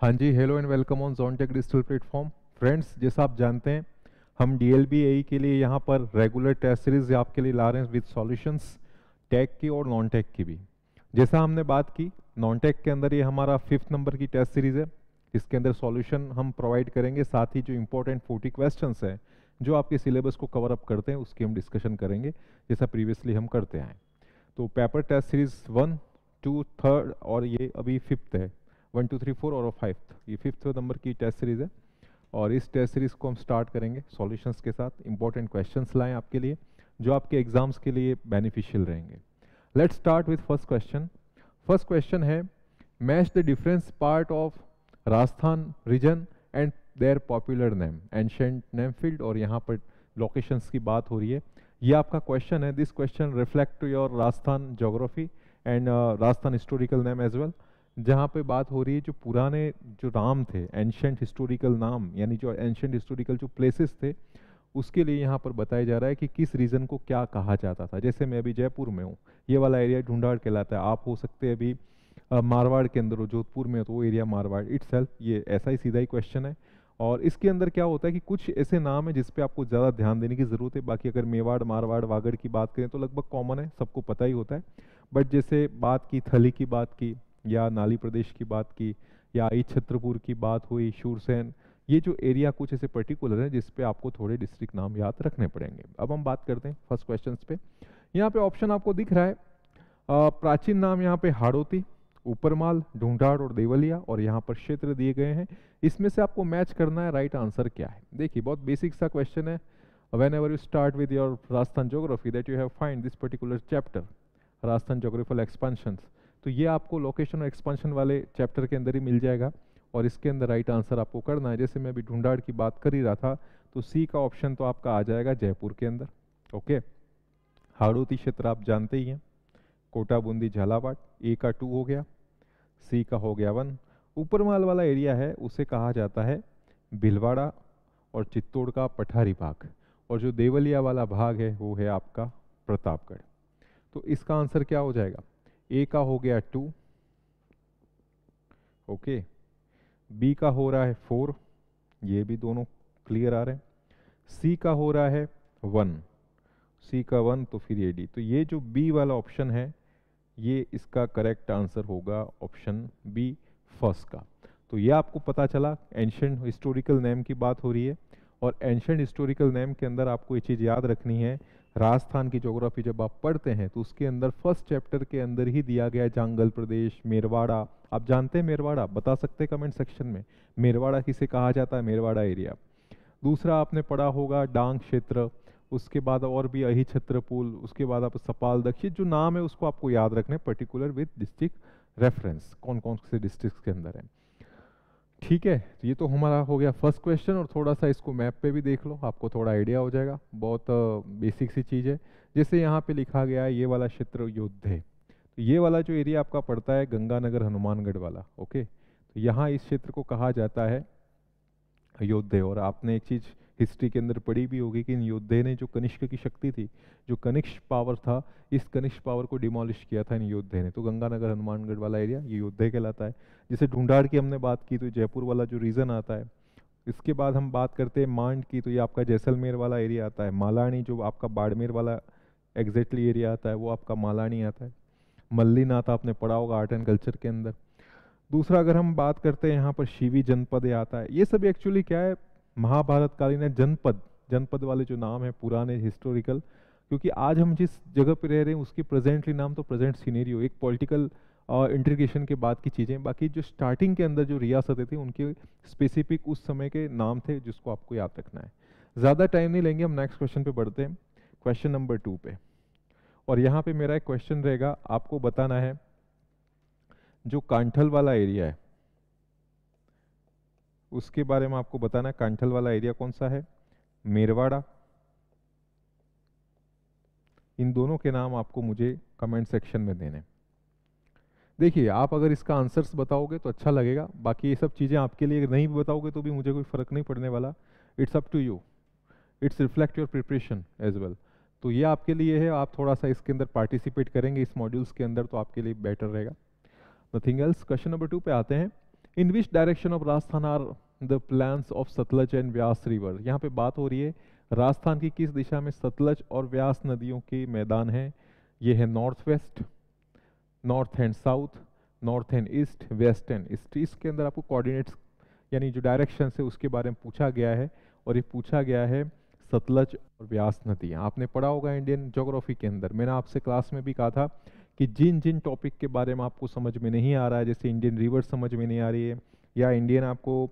हाँ जी, hello and welcome on जोनटेक डिजिटल प्लेटफॉर्म। फ्रेंड्स, जैसा आप जानते हैं, हम डीएलबी एई के लिए यहाँ पर रेगुलर टेस्ट सीरीज आपके लिए ला रहे हैं विद सॉल्यूशंस, टेक की और नॉन टेक की भी। जैसा हमने बात की, नॉन टेक के अंदर ये हमारा 5th नंबर की टेस्ट सीरीज है। इसके अंदर सॉल्यूशन हम प्रोवाइड करेंगे, साथ ही जो इंपॉर्टेंट 40 क्वेश्चंस हैं जो आपके सिलेबस को कवर अप करते हैं उसकी हम डिस्कशन करेंगे, जैसा प्रीवियसली हम करते आए। तो पेपर टेस्ट सीरीज 1, 2, 3 और ये अभी 5th है। 1, 2, 3, 4 और 5th, ये 5th नंबर की टेस्ट सीरीज है। और इस टेस्ट सीरीज को हम स्टार्ट करेंगे सॉल्यूशंस के साथ। इंपॉर्टेंट क्वेश्चंस लाएं आपके लिए जो आपके एग्जाम्स के लिए बेनिफिशियल रहेंगे। Let's start with first question. First question है, match the difference part of Rajasthan region and their popular name, ancient name field. और यहाँ पर लोकेशंस की बात हो रही है। ये आपका क्वेश्चन है। This question reflect to your Rajasthan geography and Rajasthan historical name as well, जहाँ पे बात हो रही है जो पुराने जो नाम थे, एंशिएंट हिस्टोरिकल नाम, यानी जो एंशिएंट हिस्टोरिकल जो प्लेसेस थे, उसके लिए यहाँ पर बताया जा रहा है कि किस रीजन को क्या कहा जाता था। जैसे मैं अभी जयपुर में हूँ, ये वाला एरिया ढूंढाड़ कहलाता है। आप हो सकते हैं अभी मारवाड़ के अंदर हो, जोधपुर में हो, तो वो एरिया मारवाड़ इटसेल्फ। ये ऐसा ही सीधा ही क्वेश्चन है। और इसके अंदर क्या होता है कि कुछ ऐसे नाम है जिस पे आपको ज़्यादा ध्यान देने की ज़रूरत है। बाकी अगर मेवाड़, मारवाड़, वागड़ की बात करें तो लगभग कॉमन है, सबको पता ही होता है। बट जैसे बात की थली की बात की, या नाली प्रदेश की बात की, या आई छत्रपुर की बात हुई, शूरसेन, ये जो एरिया कुछ ऐसे पर्टिकुलर है जिस पे आपको थोड़े डिस्ट्रिक्ट नाम याद रखने पड़ेंगे। अब हम बात करते हैं फर्स्ट क्वेश्चन पे। यहाँ पे ऑप्शन आपको दिख रहा है। प्राचीन नाम यहाँ पे हाड़ौती, ऊपरमाल, ढूंढाड़ और देवलिया, और यहाँ पर क्षेत्र दिए गए हैं। इसमें से आपको मैच करना है, राइट आंसर क्या है। देखिए, बहुत बेसिक सा क्वेश्चन है। whenever you start with your Rajasthan geography that you have find this particular chapter, Rajasthan geographical expansions, तो ये आपको लोकेशन और एक्सपेंशन वाले चैप्टर के अंदर ही मिल जाएगा। और इसके अंदर राइट आंसर आपको करना है। जैसे मैं अभी ढूंढाड़ की बात कर ही रहा था, तो सी का ऑप्शन तो आपका आ जाएगा जयपुर के अंदर। ओके, हाड़ौती क्षेत्र आप जानते ही हैं, कोटा, बूंदी, झालावाड़। ए का 2 हो गया, सी का हो गया 1। ऊपरमाल वाला एरिया है उसे कहा जाता है भीलवाड़ा और चित्तौड़ का पठारी भाग, और जो देवलिया वाला भाग है वो है आपका प्रतापगढ़। तो इसका आंसर क्या हो जाएगा? ए का हो गया 2, ओके, बी का हो रहा है 4, ये भी दोनों क्लियर आ रहे हैं। सी का हो रहा है 1, सी का 1, तो फिर ये डी। तो ये जो बी वाला ऑप्शन है, ये इसका करेक्ट आंसर होगा ऑप्शन बी, फर्स्ट का। तो ये आपको पता चला, एंशिएंट हिस्टोरिकल नेम की बात हो रही है। और एंशिएंट हिस्टोरिकल नेम के अंदर आपको ये चीज़ याद रखनी है, राजस्थान की ज्योग्राफी जब आप पढ़ते हैं तो उसके अंदर फर्स्ट चैप्टर के अंदर ही दिया गया है जांगल प्रदेश, मेरवाड़ा। आप जानते हैं मेरवाड़ा? बता सकते हैं कमेंट सेक्शन में, मेरवाड़ा किसे कहा जाता है, मेरवाड़ा एरिया। दूसरा आपने पढ़ा होगा डांग क्षेत्र, उसके बाद और भी अही छत्रपुल, उसके बाद आप सपाल दक्षिण, जो नाम है उसको आपको याद रखना है पर्टिकुलर विद डिस्ट्रिक्ट रेफरेंस, कौन कौन से डिस्ट्रिक्ट के अंदर है। ठीक है, ये तो हमारा हो गया फर्स्ट क्वेश्चन। और थोड़ा सा इसको मैप पे भी देख लो, आपको थोड़ा आइडिया हो जाएगा। बहुत बेसिक सी चीज़ है। जैसे यहाँ पे लिखा गया है ये वाला क्षेत्र योद्धे, तो ये वाला जो एरिया आपका पड़ता है गंगानगर हनुमानगढ़ वाला, ओके, तो यहाँ इस क्षेत्र को कहा जाता है योद्धे। और आपने एक चीज़ हिस्ट्री के अंदर पढ़ी भी होगी कि इन योद्धे ने जो कनिष्क की शक्ति थी, जो कनिष्क पावर था, इस कनिष्क पावर को डिमोलिश किया था इन योद्धे ने। तो गंगानगर हनुमानगढ़ वाला एरिया ये योद्धे कहलाता है। जैसे ढूंढाड़ की हमने बात की तो जयपुर वाला जो रीजन आता है। इसके बाद हम बात करते हैं मांड की, तो ये आपका जैसलमेर वाला एरिया आता है। मालानी जो आपका बाड़मेर वाला एग्जैक्टली एरिया आता है वो आपका मालानी आता है। मल्लीनाथ आपने पढ़ा होगा आर्ट एंड कल्चर के अंदर। दूसरा अगर हम बात करते हैं यहाँ पर शिवी जनपद आता है। ये सब एक्चुअली क्या है, महाभारत कालीन है जनपद, जनपद वाले जो नाम है पुराने हिस्टोरिकल, क्योंकि आज हम जिस जगह पे रह रहे हैं उसकी प्रेजेंटली नाम तो प्रेजेंट सीनेरियो, एक पॉलिटिकल इंटीग्रेशन के बाद की चीज़ें। बाकी जो स्टार्टिंग के अंदर जो रियासतें थी उनके स्पेसिफिक उस समय के नाम थे जिसको आपको याद रखना है। ज़्यादा टाइम नहीं लेंगे, हम नेक्स्ट क्वेश्चन पे बढ़ते हैं, क्वेश्चन नंबर 2 पे। और यहाँ पे मेरा एक क्वेश्चन रहेगा, आपको बताना है जो कांठल वाला एरिया है उसके बारे में आपको बताना है। कांठल वाला एरिया कौन सा है? मेरवाड़ा। इन दोनों के नाम आपको मुझे कमेंट सेक्शन में देने। देखिए, आप अगर इसका आंसर्स बताओगे तो अच्छा लगेगा, बाकी ये सब चीज़ें आपके लिए नहीं भी बताओगे तो भी मुझे कोई फ़र्क नहीं पड़ने वाला। It's up to you, it's reflect your preparation as well. तो ये आपके लिए है, आप थोड़ा सा इसके अंदर पार्टिसिपेट करेंगे इस मॉड्यूल्स के अंदर तो आपके लिए बेटर रहेगा। Nothing else. क्वेश्चन नंबर 2 पे आते हैं। In which direction of Rajasthan are the plains of Sutlej and Beas river. यहाँ पे बात हो रही है राजस्थान की किस दिशा में सतलज और व्यास नदियों के मैदान हैं। ये है north west, north and south, north and east, west and east. इसके अंदर आपको कोऑर्डिनेट्स यानी जो डायरेक्शन है उसके बारे में पूछा गया है, और ये पूछा गया है सतलज और व्यास नदियाँ। आपने पढ़ा होगा इंडियन ज्योग्राफी के अंदर, मैंने आपसे क्लास में भी कहा था कि जिन जिन टॉपिक के बारे में आपको समझ में नहीं आ रहा है, जैसे इंडियन रिवर समझ में नहीं आ रही है, या इंडियन आपको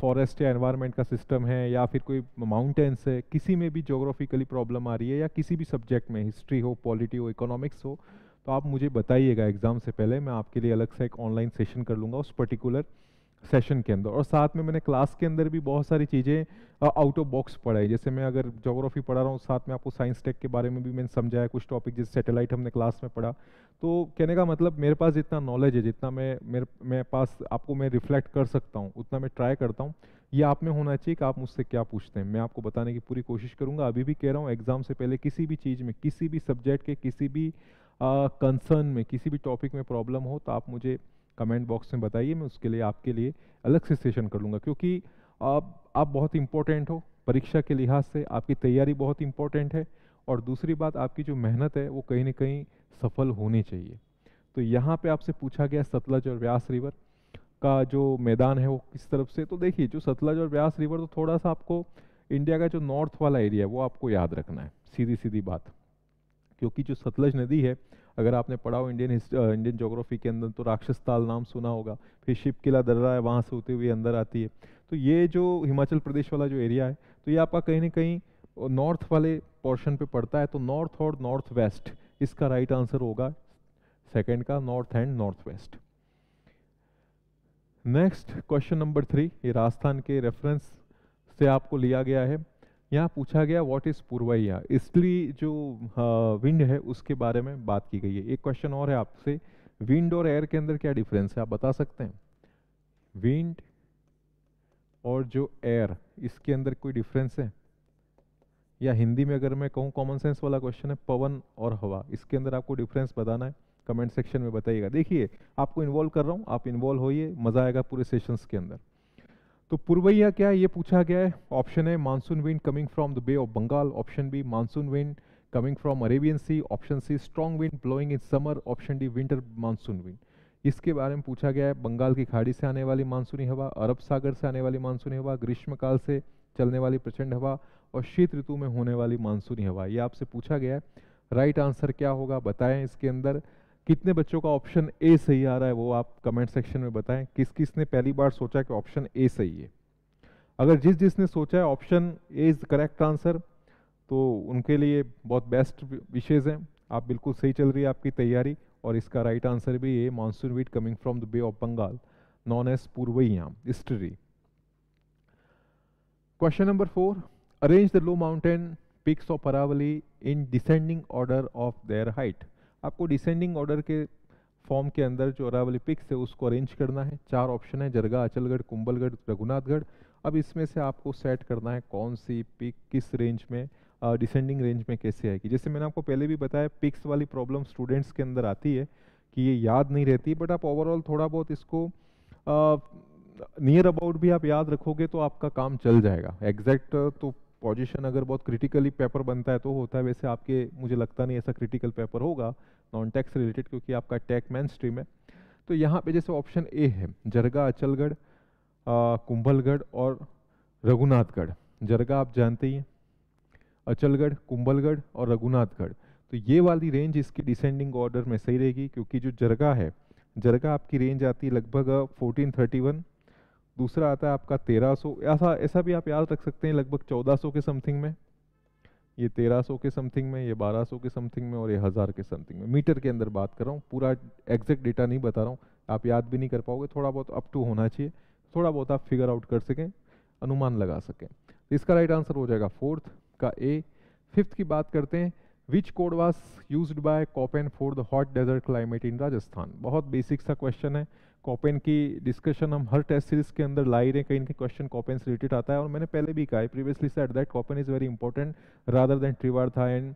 फॉरेस्ट या एनवायरनमेंट का सिस्टम है, या फिर कोई माउंटेन्स है, किसी में भी ज्योग्राफिकली प्रॉब्लम आ रही है, या किसी भी सब्जेक्ट में हिस्ट्री हो, पॉलिटी हो, इकोनॉमिक्स हो, तो आप मुझे बताइएगा एग्जाम से पहले। मैं आपके लिए अलग से एक ऑनलाइन सेशन कर लूँगा उस पर्टिकुलर सेशन के अंदर। और साथ में मैंने क्लास के अंदर भी बहुत सारी चीज़ें आउट ऑफ बॉक्स पढ़ाई। जैसे मैं अगर ज्योग्राफी पढ़ा रहा हूँ, साथ में आपको साइंस टेक के बारे में भी मैंने समझाया, कुछ टॉपिक जैसे सैटेलाइट हमने क्लास में पढ़ा। तो कहने का मतलब मेरे पास जितना नॉलेज है, जितना मेरे पास आपको मैं रिफ्लेक्ट कर सकता हूँ, उतना मैं ट्राई करता हूँ। ये आप में होना चाहिए कि आप मुझसे क्या पूछते हैं, मैं आपको बताने की पूरी कोशिश करूँगा। अभी भी कह रहा हूँ, एग्जाम से पहले किसी भी चीज़ में, किसी भी सब्जेक्ट के किसी भी कंसर्न में, किसी भी टॉपिक में प्रॉब्लम हो, तो आप मुझे कमेंट बॉक्स में बताइए। मैं उसके लिए आपके लिए अलग से सेशन कर लूँगा, क्योंकि आप बहुत इंपॉर्टेंट हो परीक्षा के लिहाज से, आपकी तैयारी बहुत इंपॉर्टेंट है, और दूसरी बात आपकी जो मेहनत है वो कहीं ना कहीं सफल होनी चाहिए। तो यहाँ पे आपसे पूछा गया सतलज और व्यास रिवर का जो मैदान है वो किस तरफ से। तो देखिए, जो सतलज और व्यास रिवर, तो थोड़ा सा आपको इंडिया का जो नॉर्थ वाला एरिया है वो आपको याद रखना है, सीधी सीधी बात। क्योंकि जो सतलज नदी है, अगर आपने पढ़ा हो इंडियन ज्योग्राफी के अंदर, तो राक्षस ताल नाम सुना होगा, फिर शिवकिला दर्रा है, वहाँ से होते हुए अंदर आती है। तो ये जो हिमाचल प्रदेश वाला जो एरिया है, तो ये आपका कहीं ना कहीं नॉर्थ वाले पोर्शन पे पड़ता है। तो नॉर्थ और नॉर्थ वेस्ट, इसका राइट आंसर होगा सेकंड का, north and north west. Next question number 3, ये राजस्थान के रेफरेंस से आपको लिया गया है। यहाँ पूछा गया व्हाट इज पूर्वैया, ईस्टर्ली जो विंड है उसके बारे में बात की गई है। एक क्वेश्चन और है आपसे, विंड और एयर के अंदर क्या डिफरेंस है, आप बता सकते हैं? विंड और जो एयर, इसके अंदर कोई डिफरेंस है? या हिंदी में अगर मैं कहूँ, कॉमन सेंस वाला क्वेश्चन है, पवन और हवा, इसके अंदर आपको डिफरेंस बताना है। कमेंट सेक्शन में बताइएगा। देखिए, आपको इन्वॉल्व कर रहा हूँ, आप इन्वॉल्व होइए, मजा आएगा पूरे सेशंस के अंदर। तो पूर्वैया क्या है, ये पूछा गया है। ऑप्शन है monsoon wind coming from the bay of Bengal, option B monsoon wind coming from Arabian sea, option C strong wind blowing in summer, option D winter monsoon wind. इसके बारे में पूछा गया है। बंगाल की खाड़ी से आने वाली मानसूनी हवा, अरब सागर से आने वाली मानसूनी हवा, ग्रीष्मकाल से चलने वाली प्रचंड हवा, और शीत ऋतु में होने वाली मानसूनी हवा, ये आपसे पूछा गया है। राइट आंसर क्या होगा बताएं। इसके अंदर कितने बच्चों का ऑप्शन ए सही आ रहा है वो आप कमेंट सेक्शन में बताएं। किस किस ने पहली बार सोचा कि ऑप्शन ए सही है? अगर जिसने सोचा है option A is correct answer, तो उनके लिए बहुत बेस्ट विशेष हैं, आप बिल्कुल सही चल रही है आपकी तैयारी। और इसका राइट आंसर भी ये monsoon wind coming from the bay of Bengal, known as Purvaiya, easterly. Question number 4, arrange the low mountain peaks of Aravalli in descending order of their height. आपको डिसेंडिंग ऑर्डर के फॉर्म के अंदर जो अरावली पिक्स है उसको अरेंज करना है। 4 ऑप्शन है, जरगा, अचलगढ़, कुंभलगढ़, रघुनाथगढ़। अब इसमें से आपको सेट करना है कौन सी पिक किस रेंज में, डिसेंडिंग रेंज में कैसे आएगी। जैसे मैंने आपको पहले भी बताया, पिक्स वाली प्रॉब्लम स्टूडेंट्स के अंदर आती है कि ये याद नहीं रहती, बट आप ओवरऑल थोड़ा बहुत इसको नियर अबाउट भी आप याद रखोगे तो आपका काम चल जाएगा। एग्जैक्ट तो पोजीशन अगर बहुत क्रिटिकली पेपर बनता है तो होता है, वैसे आपके मुझे लगता नहीं ऐसा क्रिटिकल पेपर होगा नॉन टेक से रिलेटेड, क्योंकि आपका टेक मेन स्ट्रीम है। तो यहाँ पे जैसे ऑप्शन ए है, जरगा, अचलगढ़, कुंभलगढ़ और रघुनाथगढ़। जरगा आप जानते ही हैं, अचलगढ़, कुंभलगढ़ और रघुनाथगढ़। तो ये वाली रेंज इसकी डिसेंडिंग ऑर्डर में सही रहेगी, क्योंकि जो जरगा है, जरगा आपकी रेंज आती है लगभग 1431, दूसरा आता है आपका 1300, ऐसा भी आप याद रख सकते हैं लगभग 1400 के समथिंग में, ये 1300 के समथिंग में, ये 1200 के समथिंग में, और ये 1000 के समथिंग में। मीटर के अंदर बात कर रहा हूँ, पूरा एग्जैक्ट डेटा नहीं बता रहा हूँ, आप याद भी नहीं कर पाओगे, थोड़ा बहुत अप टू होना चाहिए, थोड़ा बहुत आप फिगर आउट कर सकें, अनुमान लगा सकें। तो इसका राइट आंसर हो जाएगा 4th का ए। 5th की बात करते हैं, which code was used by Koppen for the hot desert climate in Rajasthan. बहुत बेसिक सा क्वेश्चन है, कोपेन की डिस्कशन हम हर टेस्ट सीरीज के अंदर ला ही रहे, कहीं ना कहीं क्वेश्चन कोपेन से रिलेटेड आता है। और मैंने पहले भी कहा है, previously said that Koppen is very important rather than Trewartha and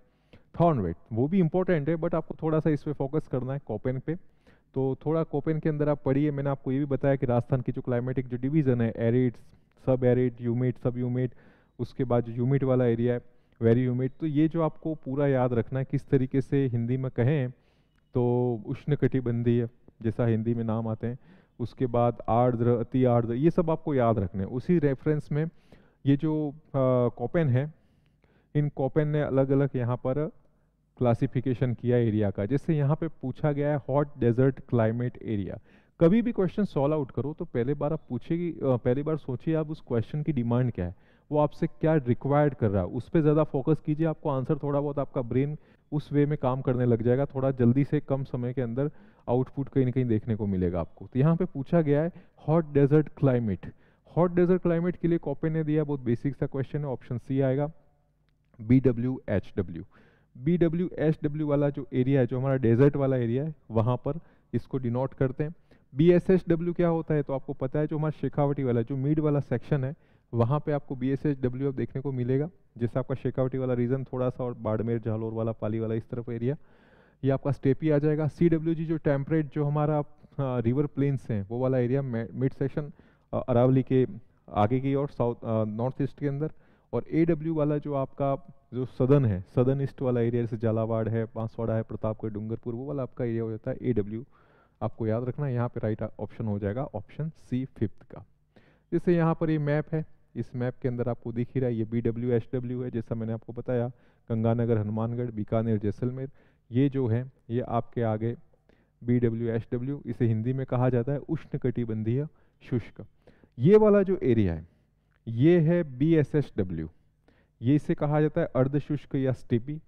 Thornthwaite. वो भी इंपॉर्टेंट है, बट आपको थोड़ा सा इस पे फोकस करना है कोपेन पे। तो थोड़ा कोपेन के अंदर आप पढ़िए। मैंने आपको ये भी बताया कि राजस्थान की जो क्लाइमेटिक जो डिवीज़न है, एरिड, सब एरिड, ह्यूमिड, सब ह्यूमिड, उसके बाद जो ह्यूमिड वाला एरिया है, वेरी ह्यूमिड, तो ये जो आपको पूरा याद रखना है किस तरीके से हिंदी में कहें तो उष्णकटिबंधीय जैसा हिंदी में नाम आते हैं, उसके बाद आर्द्र, अति आर्द्र, ये सब आपको याद रखने हैं। उसी रेफरेंस में ये जो कोपेन है, इन कोपेन ने अलग अलग यहाँ पर क्लासिफिकेशन किया एरिया का। जैसे यहाँ पे पूछा गया है हॉट डेजर्ट क्लाइमेट एरिया। कभी भी क्वेश्चन सॉल्व आउट करो तो पहले बार आप पूछेगी, पहली बार सोचिए आप उस क्वेश्चन की डिमांड क्या है, वो आपसे क्या रिक्वायर्ड कर रहा है, उस पर ज़्यादा फोकस कीजिए। आपको आंसर थोड़ा बहुत, आपका ब्रेन उस वे में काम करने लग जाएगा, थोड़ा जल्दी से कम समय के अंदर आउटपुट कहीं ना कहीं देखने को मिलेगा आपको। तो यहाँ पे पूछा गया है hot desert climate. Hot desert climate के लिए कॉपेन ने दिया, बहुत बेसिक सा क्वेश्चन है, ऑप्शन सी आएगा, BWHW। BWHW वाला जो एरिया है, जो हमारा डेजर्ट वाला एरिया है, वहाँ पर इसको डिनोट करते हैं। BSHW क्या होता है तो आपको पता है, जो हमारा शेखावटी वाला जो मिड वाला सेक्शन है, वहाँ पे आपको BSHW अब देखने को मिलेगा। जैसे आपका शेखावटी वाला रीजन थोड़ा सा, और बाड़मेर, जालोर वाला, पाली वाला, इस तरफ एरिया, ये आपका स्टेपी आ जाएगा। CWG जो टेम्परेट जो हमारा रिवर प्लेन्स हैं, वो वाला एरिया मिड सेक्शन, अरावली के आगे की और साउथ नॉर्थ ईस्ट के अंदर। और AW वाला जो आपका जो सदर्न है, सदर्न ईस्ट वाला एरिया, जैसे झालावाड़ है, बांसवाड़ा है, प्रतापगढ़, डूंगरपुर, वो वाला आपका एरिया हो जाता है AW। आपको याद रखना है, यहाँ पे राइट ऑप्शन हो जाएगा ऑप्शन सी, 5th का। जैसे यहाँ पर ये मैप है, इस मैप के अंदर आपको दिख ही रहा है, ये BWHW है, जैसा मैंने आपको बताया, गंगानगर, हनुमानगढ़, बीकानेर, जैसलमेर, ये जो है ये आपके आगे BWHW। इसे हिंदी में कहा जाता है उष्णकटिबंधीय शुष्क। ये वाला जो एरिया है ये है BSHW, ये इसे कहा जाता है अर्धशुष्क या स्टेपी।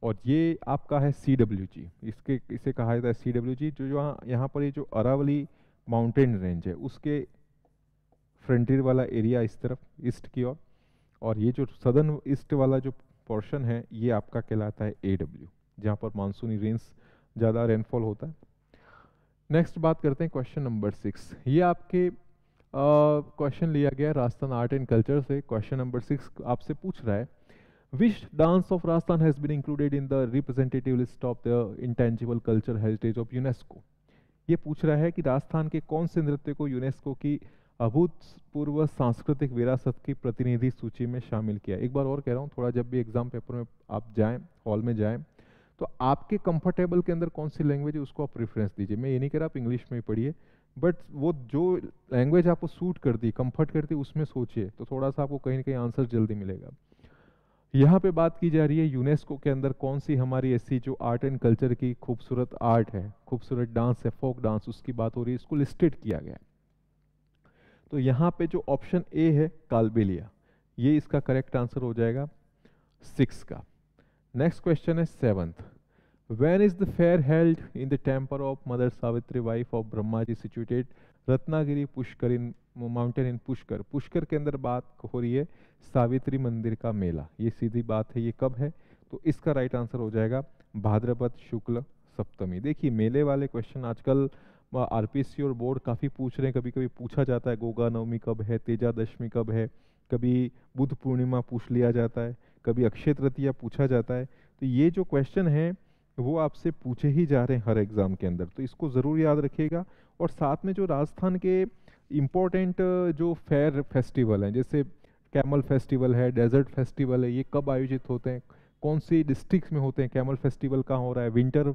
और ये आपका है CWG, इसे कहा जाता है CWG, जो यहाँ पर ये जो अरावली माउंटेन रेंज है उसके फ्रंटियर वाला एरिया इस तरफ ईस्ट की ओर। और ये जो सदर्न ईस्ट वाला जो पोर्शन है ये आपका कहलाता है AW, जहाँ पर मानसूनी रेंस ज़्यादा रेनफॉल होता है। नेक्स्ट बात करते हैं क्वेश्चन नंबर 6। ये आपके क्वेश्चन लिया गया राजस्थान आर्ट एंड कल्चर से। क्वेश्चन नंबर 6 आपसे पूछ रहा है, which dance of Rajasthan has been included in the representative list of the intangible culture heritage of UNESCO. ये पूछ रहा है कि राजस्थान के कौन से नृत्य को यूनेस्को की अभूतपूर्व सांस्कृतिक विरासत की प्रतिनिधि सूची में शामिल किया। एक बार और कह रहा हूँ, थोड़ा जब भी एग्जाम पेपर में आप जाएं, हॉल में जाएं, तो आपके कंफर्टेबल के अंदर कौन सी लैंग्वेज है उसको आप प्रेफरेंस दीजिए। मैं ये नहीं कह रहा आप इंग्लिश में ही पढ़िए, बट वो जो लैंग्वेज आपको सूट करती, कंफर्ट करती, उसमें सोचिए, तो थोड़ा सा आपको कहीं ना कहीं आंसर जल्दी मिलेगा। यहाँ पे बात की जा रही है यूनेस्को के अंदर कौन सी हमारी ऐसी जो आर्ट एंड कल्चर की खूबसूरत आर्ट है, खूबसूरत डांस है, फोक डांस, उसकी बात हो रही है, इसको लिस्टेड किया गया है। तो यहाँ पे जो ऑप्शन ए है कालबेलिया, ये इसका करेक्ट आंसर हो जाएगा 6 का। नेक्स्ट क्वेश्चन है 7th। When is the fair held in the temple of Mother Savitri, wife of Brahmaji, situated Ratnagiri Pushkar in mountain in Pushkar. Pushkar के अंदर बात हो रही है सावित्री मंदिर का मेला, ये सीधी बात है। ये कब है तो इसका राइट आंसर हो जाएगा भाद्रपद शुक्ल सप्तमी। देखिए मेले वाले क्वेश्चन आजकल RPSC और बोर्ड काफ़ी पूछ रहे हैं, कभी कभी पूछा जाता है गोगा नवमी कब है, तेजा दशमी कब है, कभी बुद्ध पूर्णिमा पूछ लिया जाता है, कभी अक्षय तृतीया पूछा जाता है। तो ये जो क्वेश्चन है वो आपसे पूछे ही जा रहे हैं हर एग्जाम के अंदर, तो इसको ज़रूर याद रखिएगा। और साथ में जो राजस्थान के इम्पोर्टेंट जो फेयर फेस्टिवल हैं, जैसे कैमल फेस्टिवल है, डेजर्ट फेस्टिवल है, ये कब आयोजित होते हैं, कौन सी डिस्ट्रिक्ट्स में होते हैं, कैमल फेस्टिवल कहाँ हो रहा है, विंटर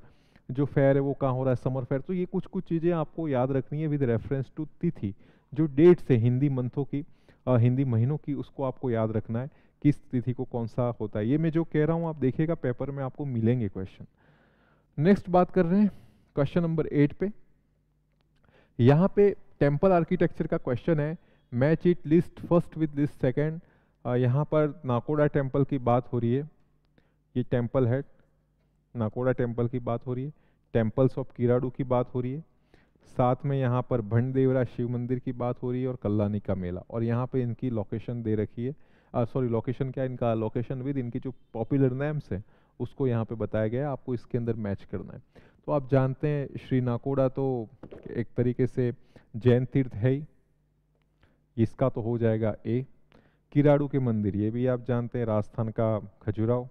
जो फेयर है वो कहाँ हो रहा है, समर फेयर। तो ये कुछ कुछ चीज़ें आपको याद रखनी है विद रेफरेंस टू तिथि, जो डेट्स है हिंदी मंथों की, हिंदी महीनों की, उसको आपको याद रखना है किस तिथि को कौन सा होता है। ये मैं जो कह रहा हूँ आप देखिएगा पेपर में आपको मिलेंगे क्वेश्चन। नेक्स्ट बात कर रहे हैं क्वेश्चन नंबर 8 पे। यहाँ पे टेम्पल आर्किटेक्चर का क्वेश्चन है, match it list first with list second. यहाँ पर नाकोड़ा टेम्पल की बात हो रही है, ये टेम्पल है, नाकोड़ा टेम्पल की बात हो रही है, टेम्पल्स ऑफ किराडू की बात हो रही है, साथ में यहाँ पर भंडदेवरा शिव मंदिर की बात हो रही है और कल्लानी का मेला। और यहाँ पे इनकी लोकेशन दे रखी है, सॉरी लोकेशन क्या, इनका लोकेशन विद इनकी जो पॉपुलर नेम्स है उसको यहाँ पे बताया गया है, आपको इसके अंदर मैच करना है। तो आप जानते हैं श्री नाकोड़ा तो एक तरीके से जैन तीर्थ है ही, इसका तो हो जाएगा ए। किराडू के मंदिर ये भी आप जानते हैं राजस्थान का खजुराहो,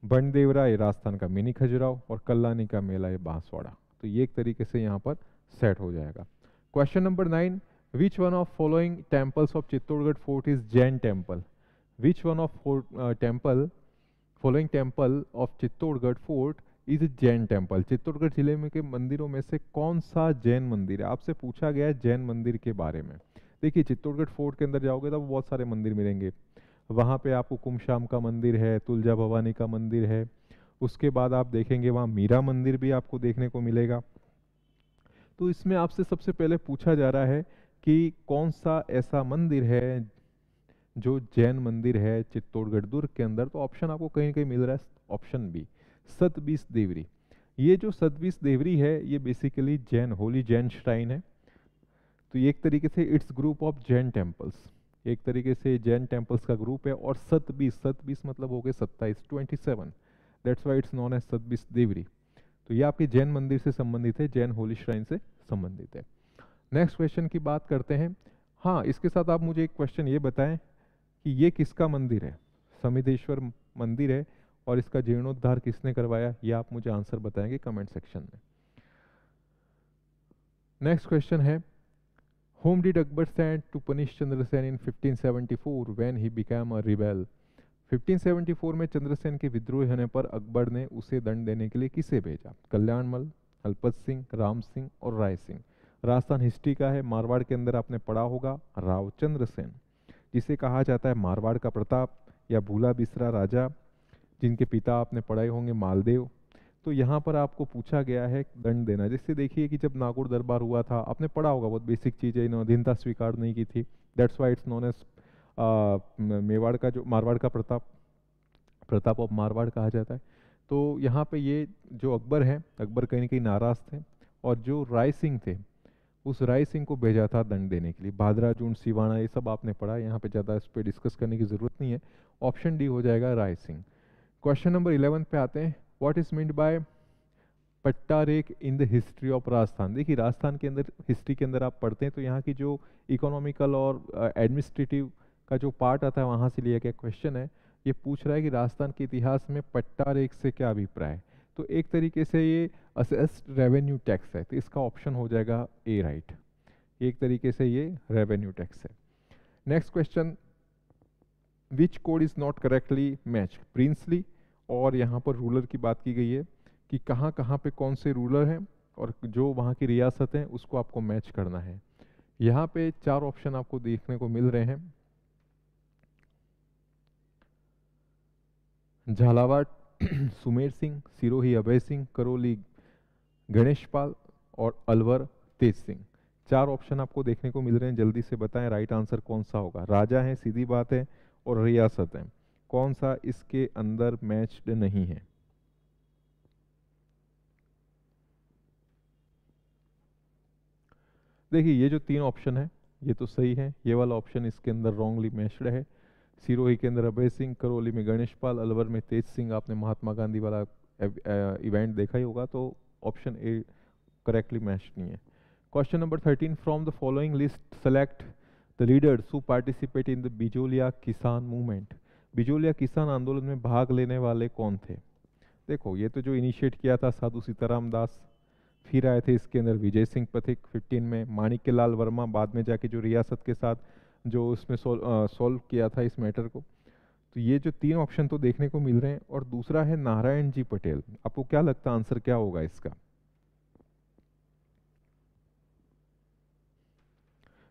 बंडेवरा ये राजस्थान का मिनी खजुराहो, और कल्लानी का मेला ये बांसवाड़ा। तो ये एक तरीके से यहाँ पर सेट हो जाएगा। Question number 9, which one of following temples of Chittorgarh fort is Jain temple? Which one of following temple of Chittorgarh fort is Jain temple? Chittorgarh जिले में के मंदिरों में से कौन सा जैन मंदिर है? आपसे पूछा गया है जैन मंदिर के बारे में। देखिए चित्तौड़गढ़ फोर्ट के अंदर जाओगे तो बहुत सारे मंदिर मिलेंगे। वहाँ पे आपको कुमशाम का मंदिर है, तुलजा भवानी का मंदिर है, उसके बाद आप देखेंगे वहाँ मीरा मंदिर भी आपको देखने को मिलेगा। तो इसमें आपसे सबसे पहले पूछा जा रहा है कि कौन सा ऐसा मंदिर है जो जैन मंदिर है चित्तौड़गढ़ दुर्ग के अंदर। तो ऑप्शन आपको कहीं ना कहीं मिल रहा है, ऑप्शन बी सतबीस देवरी। ये जो सतबीस देवरी है ये बेसिकली जैन होली जैन श्राइन है। तो ये एक तरीके से its group of Jain temples, एक तरीके से जैन टेम्पल्स का ग्रुप है। और सतबीस मतलब हो गए 27, 27, that's why it's known as Satbis Devari. तो ये आपके जैन मंदिर से संबंधित है, जैन होली श्राइन से संबंधित है। नेक्स्ट क्वेश्चन की बात करते हैं। हाँ, इसके साथ आप मुझे एक क्वेश्चन ये बताएं कि ये किसका मंदिर है? समिधेश्वर मंदिर है, और इसका जीर्णोद्धार किसने करवाया? ये आप मुझे आंसर बताएंगे कमेंट सेक्शन में। नेक्स्ट क्वेश्चन है, whom did Akbar send to punish Chandrasen in 1574 when he became a rebel? 1574 में चंद्रसेन के विद्रोह होने पर अकबर ने उसे दंड देने के लिए किसे भेजा? कल्याणमल, हलपत सिंह, राम सिंह और राय सिंह। राजस्थान हिस्ट्री का है, मारवाड़ के अंदर आपने पढ़ा होगा राव चंद्रसेन, जिसे कहा जाता है मारवाड़ का प्रताप या भूला बिसरा राजा, जिनके पिता आपने पढ़ाए होंगे मालदेव। तो यहाँ पर आपको पूछा गया है दंड देना। जैसे देखिए कि जब नागौर दरबार हुआ था, आपने पढ़ा होगा, बहुत बेसिक चीज़ है, इन्होंने अधीनता स्वीकार नहीं की थी, that's why it's known as Mewar का जो मारवाड़ का प्रताप ऑफ मारवाड़ कहा जाता है। तो यहाँ पे ये जो अकबर है, अकबर कहीं ना कहीं नाराज थे, और जो राय सिंह थे उस राय सिंह को भेजा था दंड देने के लिए। भादरा जून सिवाना ये सब आपने पढ़ा, यहाँ पे ज़्यादा इस पर डिस्कस करने की ज़रूरत नहीं है। ऑप्शन डी हो जाएगा राय सिंह। क्वेश्चन नंबर 11 पे आते हैं, what is meant by Pattarek in the history of Rajasthan? देखिए राजस्थान के अंदर हिस्ट्री के अंदर आप पढ़ते हैं तो यहाँ की जो इकोनॉमिकल और एडमिनिस्ट्रेटिव का जो पार्ट आता है वहाँ से लिया गया क्वेश्चन है। ये पूछ रहा है कि राजस्थान के इतिहास में पट्टारेक से क्या अभिप्राय है? तो एक तरीके से ये असेस्ड रेवेन्यू टैक्स है, तो इसका ऑप्शन हो जाएगा ए राइट। एक तरीके से ये रेवेन्यू टैक्स है। Next question, which code is not correctly match? Princely और यहाँ पर रूलर की बात की गई है कि कहाँ पे कौन से रूलर हैं और जो वहाँ की रियासत है उसको आपको मैच करना है। यहाँ पे 4 ऑप्शन आपको देखने को मिल रहे हैं, झालावाड़ सुमेर सिंह, सिरोही अभय सिंह, करौली गणेश पाल और अलवर तेज सिंह। 4 ऑप्शन आपको देखने को मिल रहे हैं, जल्दी से बताएं राइट आंसर कौन सा होगा। राजा है, सीधी बात है, और रियासत है, कौन सा इसके अंदर मैच्ड नहीं है? देखिए ये जो 3 ऑप्शन है ये तो सही है, ये वाला ऑप्शन इसके अंदर रॉन्गली मैच्ड है। सिरोही के अंदर अभय सिंह, करौली में गणेश पाल, अलवर में तेज सिंह। आपने महात्मा गांधी वाला इवेंट देखा ही होगा, तो ऑप्शन ए करेक्टली मैच्ड नहीं है। Question number 13, from the following list select the leaders who participate in the Bijolia किसान मूवमेंट। बिजोलिया किसान आंदोलन में भाग लेने वाले कौन थे? देखो ये तो जो इनिशिएट किया था साधु सीताराम दास, फिर आए थे इसके अंदर विजय सिंह पथिक 15 में, माणिक्य लाल वर्मा बाद में जाके जो रियासत के साथ जो उसमें सॉल्व किया था इस मैटर को। तो ये जो 3 ऑप्शन तो देखने को मिल रहे हैं, और दूसरा है नारायण जी पटेल। आपको क्या लगता है आंसर क्या होगा इसका?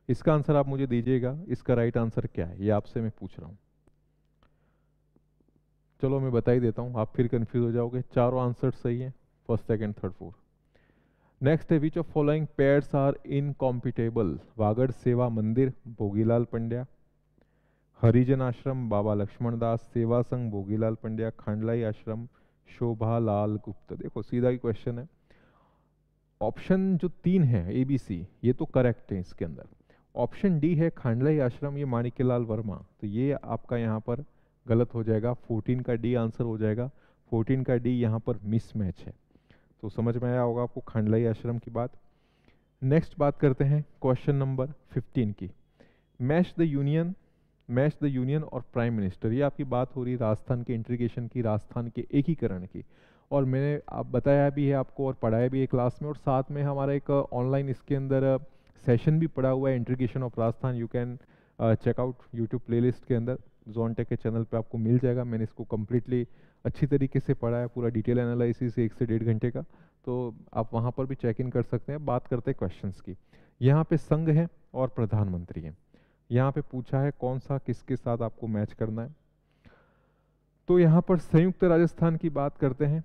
इसका आंसर आप मुझे दीजिएगा, इसका राइट आंसर क्या है, ये आपसे मैं पूछ रहा हूँ। चलो मैं बता ही देता हूँ, आप फिर कंफ्यूज हो जाओगे। चारों आंसर सही हैं, first second third fourth. Next है, which of following pairs are incompatible? Vagad Seva Mandir Bhogilal Pandya, हरिजन आश्रम बाबा लक्ष्मण दास, सेवा संघ भोगीलाल पंड्या, खांडलाई आश्रम शोभा लाल गुप्त। देखो सीधा ही क्वेश्चन है, ऑप्शन जो 3 है ABC ये तो करेक्ट है इसके अंदर। ऑप्शन डी है खांडलाई आश्रम, ये माणिक्यलाल वर्मा, तो ये आपका यहाँ पर गलत हो जाएगा। 14 का डी आंसर हो जाएगा, 14 का डी यहाँ पर मिसमैच है। तो समझ में आया होगा आपको खांडलाई आश्रम की बात। नेक्स्ट बात करते हैं क्वेश्चन नंबर 15 की, मैच द यूनियन और प्राइम मिनिस्टर। ये आपकी बात हो रही है राजस्थान के इंटीग्रेशन की, राजस्थान के एकीकरण की। और मैंने आप बताया भी है आपको और पढ़ाया भी है क्लास में, और साथ में हमारा एक ऑनलाइन इसके अंदर सेशन भी पड़ा हुआ है integration of Rajasthan. You can checkout YouTube playlist के अंदर जोन टेक के चैनल पे आपको मिल जाएगा। मैंने इसको कम्प्लीटली अच्छी तरीके से पढ़ा है, पूरा डिटेल एनालिसिस 1 से 1.5 घंटे का, तो आप वहाँ पर भी चेक इन कर सकते हैं। बात करते हैं क्वेश्चंस की। यहाँ पे संघ है और प्रधानमंत्री है। यहाँ पे पूछा है कौन सा किसके साथ आपको मैच करना है। तो यहाँ पर संयुक्त राजस्थान की बात करते हैं,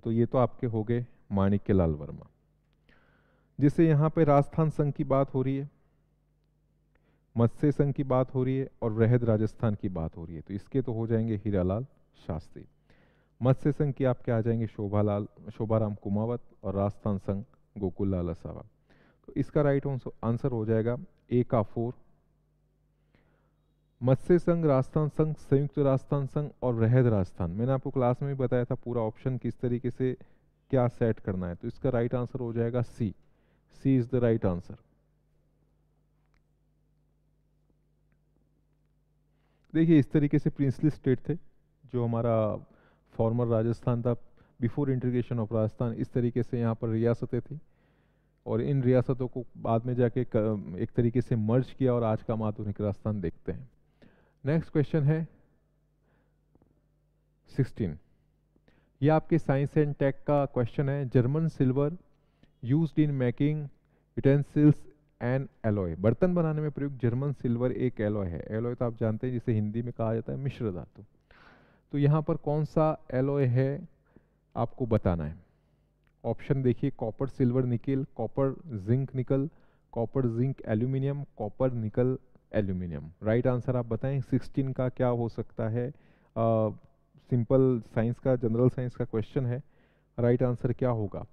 तो ये तो आपके हो गए माणिक्यलाल वर्मा। जिससे यहाँ पे राजस्थान संघ की बात हो रही है, मत्स्य संघ की बात हो रही है और वृहद राजस्थान की बात हो रही है, तो इसके तो हो जाएंगे हीरालाल शास्त्री। मत्स्य संघ की आपके आ जाएंगे शोभाराम कुमावत और राजस्थान संघ गोकुल लाल असावा। तो इसका राइट आंसर हो जाएगा ए का 4। मत्स्य संघ, राजस्थान संघ, संयुक्त राजस्थान संघ और वृहद राजस्थान, मैंने आपको क्लास में भी बताया था पूरा ऑप्शन किस तरीके से क्या सेट करना है। तो इसका राइट आंसर हो जाएगा सी। सी इज द राइट आंसर। देखिए इस तरीके से प्रिंसली स्टेट थे जो हमारा फॉर्मर राजस्थान था बिफोर इंटीग्रेशन ऑफ राजस्थान। इस तरीके से यहाँ पर रियासतें थी और इन रियासतों को बाद में जाके एक तरीके से मर्ज किया और आज का हम आधुनिक राजस्थान देखते हैं। नेक्स्ट क्वेश्चन है 16। ये आपके साइंस एंड टेक का क्वेश्चन है। German silver used in making utensils and alloy. बर्तन बनाने में प्रयुक्त जर्मन सिल्वर एक एलॉय है। एलॉय तो आप जानते हैं जिसे हिंदी में कहा जाता है मिश्र धातु। तो यहाँ पर कौन सा एलॉय है आपको बताना है। ऑप्शन देखिए, कॉपर सिल्वर निकल, कॉपर जिंक निकल, copper zinc aluminium, copper nickel aluminium. Right answer आप बताएं 16 का क्या हो सकता है। सिंपल साइंस का, जनरल साइंस का क्वेश्चन है। राइट आंसर क्या होगा।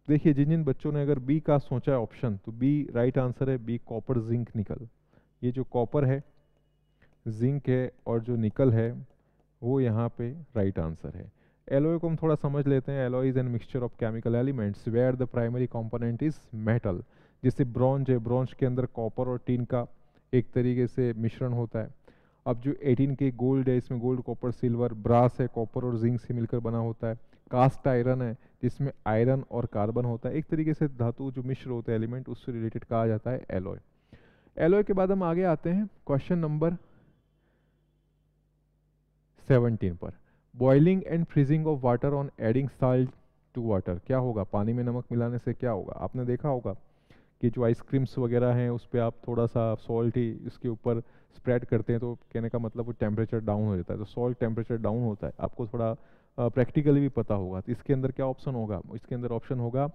देखिए जिन जिन बच्चों ने अगर बी का सोचा है ऑप्शन, तो बी राइट आंसर है, बी कॉपर जिंक निकल। ये जो कॉपर है, जिंक है और जो निकल है वो यहाँ पे राइट आंसर है। एलॉय को हम थोड़ा समझ लेते हैं। Alloy is an mixture of chemical elements where the primary component is metal. जैसे ब्रॉन्ज है, ब्रॉन्ज के अंदर कॉपर और टीन का एक तरीके से मिश्रण होता है। अब जो 18 के गोल्ड है, इसमें गोल्ड, कॉपर, सिल्वर, ब्रास है, कॉपर और जिंक से मिलकर बना होता है। कास्ट आयरन है जिसमें आयरन और कार्बन होता है। एक तरीके से धातु जो मिश्र होते हैं एलिमेंट, उससे रिलेटेड कहा जाता है एलॉय। एलॉय के बाद हम आगे आते हैं क्वेश्चन नंबर 17 पर। Boiling and freezing of water on adding salt to water. क्या होगा, पानी में नमक मिलाने से क्या होगा। आपने देखा होगा कि जो आइसक्रीम्स वगैरह हैं उस पर आप थोड़ा सा सॉल्ट ही इसके ऊपर स्प्रेड करते हैं, तो कहने का मतलब वो टेम्परेचर डाउन हो जाता है। तो सॉल्ट टेम्परेचर डाउन होता है, आपको थोड़ा प्रैक्टिकली भी पता होगा। तो इसके अंदर क्या ऑप्शन होगा, इसके अंदर ऑप्शन होगा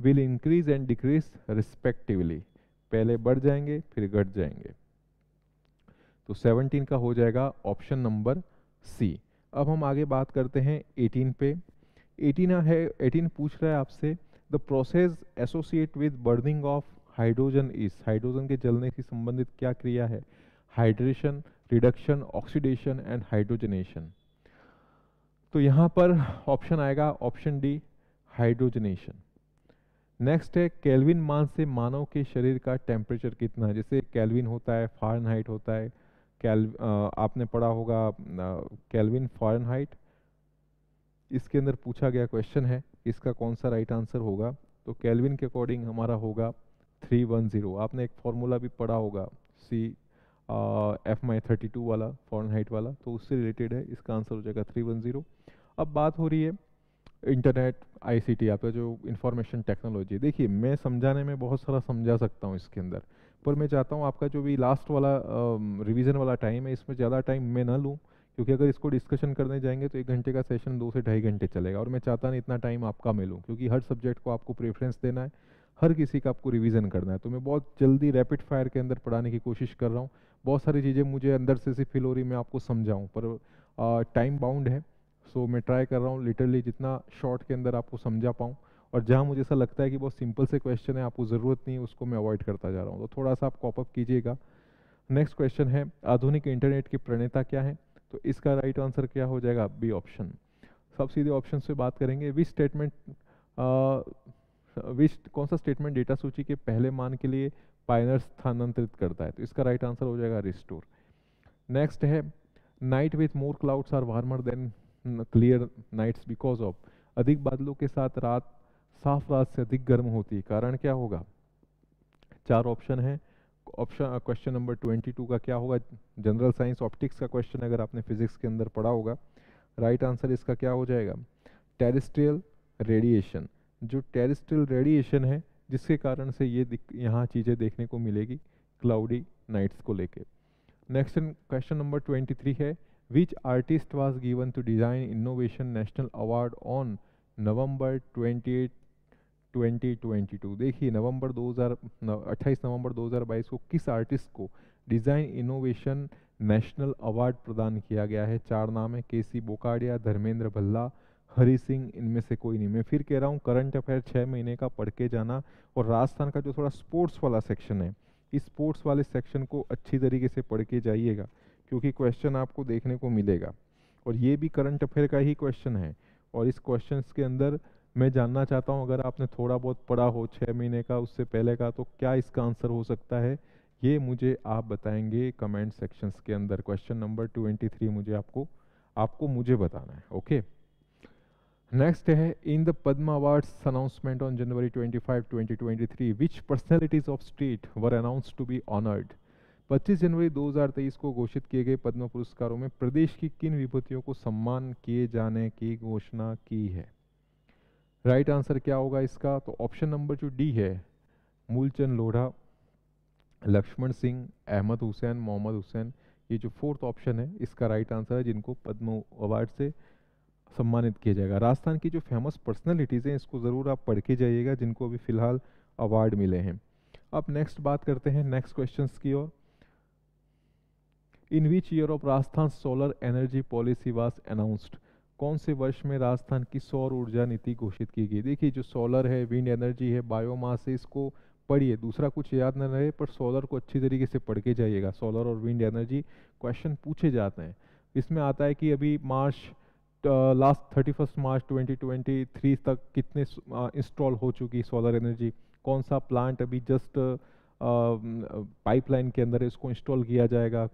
will increase and decrease respectively. पहले बढ़ जाएंगे फिर घट जाएंगे। तो 17 का हो जाएगा ऑप्शन नंबर सी। अब हम आगे बात करते हैं 18 पे। 18 पूछ रहा है आपसे the process associate with burning of hydrogen is. Hydrogen के जलने से संबंधित क्या क्रिया है। Hydration, reduction, oxidation and hydrogenation. तो यहाँ पर ऑप्शन आएगा ऑप्शन डी, हाइड्रोजनेशन। नेक्स्ट है केल्विन मान से मानव के शरीर का टेम्परेचर कितना है। जैसे केल्विन होता है, फ़ारेनहाइट होता है। आपने पढ़ा होगा केल्विन, फ़ारेनहाइट। इसके अंदर पूछा गया क्वेश्चन है इसका कौन सा राइट आंसर होगा। तो केल्विन के अकॉर्डिंग हमारा होगा 310। आपने एक फॉर्मूला भी पढ़ा होगा F-32 वाला, फ़ारेनहाइट वाला, तो उससे रिलेटेड है। इसका आंसर हो जाएगा 310। अब बात हो रही है इंटरनेट, आईसीटी, आपका जो इंफॉर्मेशन टेक्नोलॉजी। देखिए मैं समझाने में बहुत सारा समझा सकता हूँ इसके अंदर, पर मैं चाहता हूँ आपका जो भी लास्ट वाला रिवीजन वाला टाइम है इसमें ज़्यादा टाइम मैं ना लूँ, क्योंकि अगर इसको डिस्कशन करने जाएंगे तो 1 घंटे का सेशन 2 से 2.5 घंटे चलेगा, और मैं चाहता नहीं इतना टाइम आपका मिलूँ, क्योंकि हर सब्जेक्ट को आपको प्रेफरेंस देना है, हर किसी का आपको रिवीजन करना है। तो मैं बहुत जल्दी रैपिड फायर के अंदर पढ़ाने की कोशिश कर रहा हूँ। बहुत सारी चीज़ें मुझे अंदर से फील हो रही, मैं आपको समझाऊँ, पर टाइम बाउंड है। सो मैं ट्राई कर रहा हूँ लिटरली जितना शॉर्ट के अंदर आपको समझा पाऊँ, और जहाँ मुझे ऐसा लगता है कि बहुत सिंपल से क्वेश्चन है, आपको ज़रूरत नहीं है, उसको मैं अवॉइड करता जा रहा हूँ। तो थोड़ा सा आप कॉपअप कीजिएगा। नेक्स्ट क्वेश्चन है आधुनिक इंटरनेट की प्रणेता क्या है। तो इसका राइट आंसर क्या हो जाएगा, बी ऑप्शन। सब सीधे ऑप्शन से बात करेंगे। कौन सा स्टेटमेंट डेटा सूची के पहले मान के लिए पायनर स्थानांतरित करता है। तो इसका राइट आंसर हो जाएगा रिस्टोर। नेक्स्ट है night with more clouds are warmer than clear nights because of, अधिक बादलों के साथ रात साफ रात से अधिक गर्म होती है, कारण क्या होगा? चार ऑप्शन है। ऑप्शन क्वेश्चन नंबर 22 का क्या होगा? जनरल साइंस ऑप्टिक्स का क्वेश्चन, अगर आपने फिजिक्स के अंदर पढ़ा होगा। राइट आंसर इसका क्या हो जाएगा? Terrestrial radiation. जो टेरेस्ट्रियल रेडिएशन है जिसके कारण से ये यहाँ चीज़ें देखने को मिलेगी क्लाउडी नाइट्स को लेके। नेक्स्ट क्वेश्चन नंबर 23 है, which artist was given to design innovation national award on November 28 2022। देखिए नवंबर 28 नवंबर 2022 को किस आर्टिस्ट को डिज़ाइन इनोवेशन नेशनल अवार्ड प्रदान किया गया है? चार नाम है, केसी बोकाडिया, धर्मेंद्र भल्ला, हरी सिंह, इनमें से कोई नहीं। मैं फिर कह रहा हूँ करंट अफेयर 6 महीने का पढ़ के जाना, और राजस्थान का जो थोड़ा स्पोर्ट्स वाला सेक्शन है, इस स्पोर्ट्स वाले सेक्शन को अच्छी तरीके से पढ़ के जाइएगा, क्योंकि क्वेश्चन आपको देखने को मिलेगा और ये भी करंट अफेयर का ही क्वेश्चन है। और इस क्वेश्चन के अंदर मैं जानना चाहता हूँ, अगर आपने थोड़ा बहुत पढ़ा हो 6 महीने का, उससे पहले का, तो क्या इसका आंसर हो सकता है? ये मुझे आप बताएंगे कमेंट सेक्शंस के अंदर। क्वेश्चन नंबर 23 मुझे आपको मुझे बताना है। ओके, नेक्स्ट है, in the Padma awards announcement on January 25 2023 which personalities of state were announced to be honoured. 25 जनवरी 2023 को घोषित किए गए पद्म पुरस्कारों में प्रदेश की किन विभूतियों को सम्मान किए जाने की घोषणा की है? राइट आंसर क्या होगा इसका? तो ऑप्शन नंबर जो डी है, मूलचंद लोढ़ा, लक्ष्मण सिंह, अहमद हुसैन, मोहम्मद हुसैन, ये जो फोर्थ ऑप्शन है इसका राइट आंसर है, जिनको पद्म अवार्ड से सम्मानित किया जाएगा। राजस्थान की जो फेमस पर्सनैलिटीज़ हैं इसको ज़रूर आप पढ़ के जाइएगा, जिनको अभी फिलहाल अवार्ड मिले हैं। अब नेक्स्ट बात करते हैं नेक्स्ट क्वेश्चंस की ओर। In which year of Rajasthan solar energy policy was announced. कौन से वर्ष में राजस्थान की सौर ऊर्जा नीति घोषित की गई? देखिए जो सोलर है, विंड एनर्जी है, बायोमास है, इसको पढ़िए, दूसरा कुछ याद न रहे, पर सोलर को अच्छी तरीके से पढ़ के जाइएगा। सोलर और विंड एनर्जी क्वेश्चन पूछे जाते हैं। इसमें आता है कि अभी लास्ट 31 मार्च 2023 तक कितने इंस्टॉल हो चुकी सोलर एनर्जी, कौन सा प्लांट अभी जस्ट पाइपलाइन के अंदर है, इसको इंस्टॉल किया जाएगा,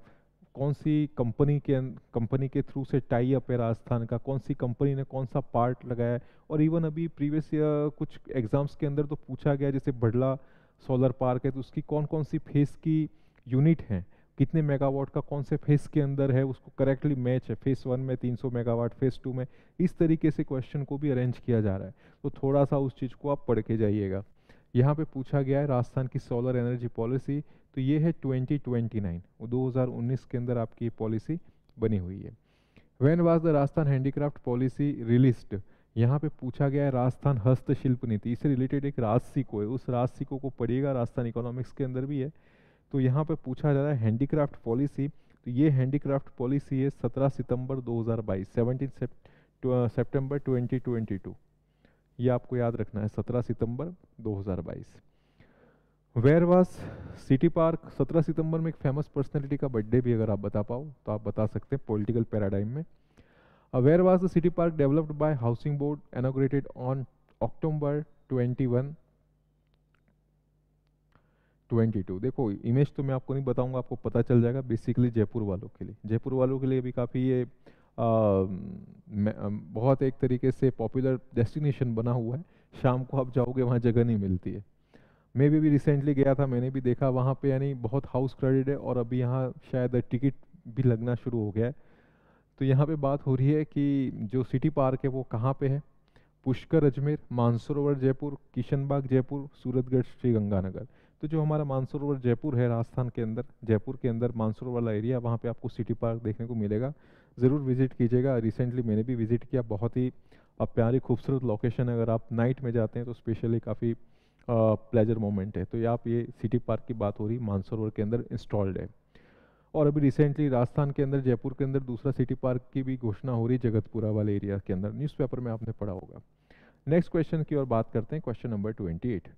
कौन सी कंपनी के थ्रू से टाई अप है राजस्थान का, कौन सी कंपनी ने कौन सा पार्ट लगाया है। और इवन अभी प्रीवियस कुछ एग्जाम्स के अंदर तो पूछा गया, जैसे बड़ला सोलर पार्क है तो उसकी कौन कौन सी फेस की यूनिट हैं, कितने मेगावाट का कौन से फेस के अंदर है, उसको करेक्टली मैच है, फेस 1 में 300 मेगावाट, फेस 2 में, इस तरीके से क्वेश्चन को भी अरेंज किया जा रहा है। तो थोड़ा सा उस चीज़ को आप पढ़ के जाइएगा। यहाँ पे पूछा गया है राजस्थान की सोलर एनर्जी पॉलिसी, तो ये है 2029, 2019 के अंदर आपकी ये पॉलिसी बनी हुई है। When was the Rajasthan handicraft policy released. यहाँ पे पूछा गया है राजस्थान हस्तशिल्प नीति, इससे रिलेटेड एक राजसिको है, उस राजसिको को पढ़िएगा, राजस्थान इकोनॉमिक्स के अंदर भी है। तो यहाँ पे पूछा जा रहा है हैंडीक्राफ्ट पॉलिसी, तो ये हैंडीक्राफ्ट पॉलिसी है 17 सितंबर 2022, 17 सितंबर 2022, ये आपको याद रखना है, 17 सितंबर 2022। Where was city park. 17 सितंबर में एक फेमस पर्सनैलिटी का बर्थडे भी अगर आप बता पाओ तो आप बता सकते हैं पॉलिटिकल पैराडाइम में। Where was the city park developed by housing board, inaugurated on October 21 22। देखो इमेज तो मैं आपको नहीं बताऊंगा, आपको पता चल जाएगा, बेसिकली जयपुर वालों के लिए, जयपुर वालों के लिए भी काफ़ी ये बहुत एक तरीके से पॉपुलर डेस्टिनेशन बना हुआ है। शाम को आप जाओगे वहाँ जगह नहीं मिलती है। मैं भी रिसेंटली गया था, मैंने भी देखा वहाँ पे, यानी बहुत हाउस क्राउडेड है, और अभी यहाँ शायद टिकट भी लगना शुरू हो गया है। तो यहाँ पे बात हो रही है कि जो सिटी पार्क है वो कहाँ पे है? पुष्कर अजमेर, मानसरोवर जयपुर, किशनबाग जयपुर, सूरतगढ़ श्री गंगानगर। तो जो हमारा मानसरोवर जयपुर है राजस्थान के अंदर, जयपुर के अंदर मानसरोवर वाला एरिया, वहाँ पे आपको सिटी पार्क देखने को मिलेगा, ज़रूर विजिट कीजिएगा। रिसेंटली मैंने भी विजिट किया, बहुत ही प्यारी खूबसूरत लोकेशन है, अगर आप नाइट में जाते हैं तो स्पेशली काफ़ी प्लेजर मोमेंट है। तो ये आप ये सिटी पार्क की बात हो रही, मानसरोवर के अंदर इंस्टॉल्ड है। और अभी रिसेंटली राजस्थान के अंदर जयपुर के अंदर दूसरा सिटी पार्क की भी घोषणा हो रही, जगतपुरा वाले एरिया के अंदर, न्यूज़पेपर में आपने पढ़ा होगा। नेक्स्ट क्वेश्चन की ओर बात करते हैं, question number 28।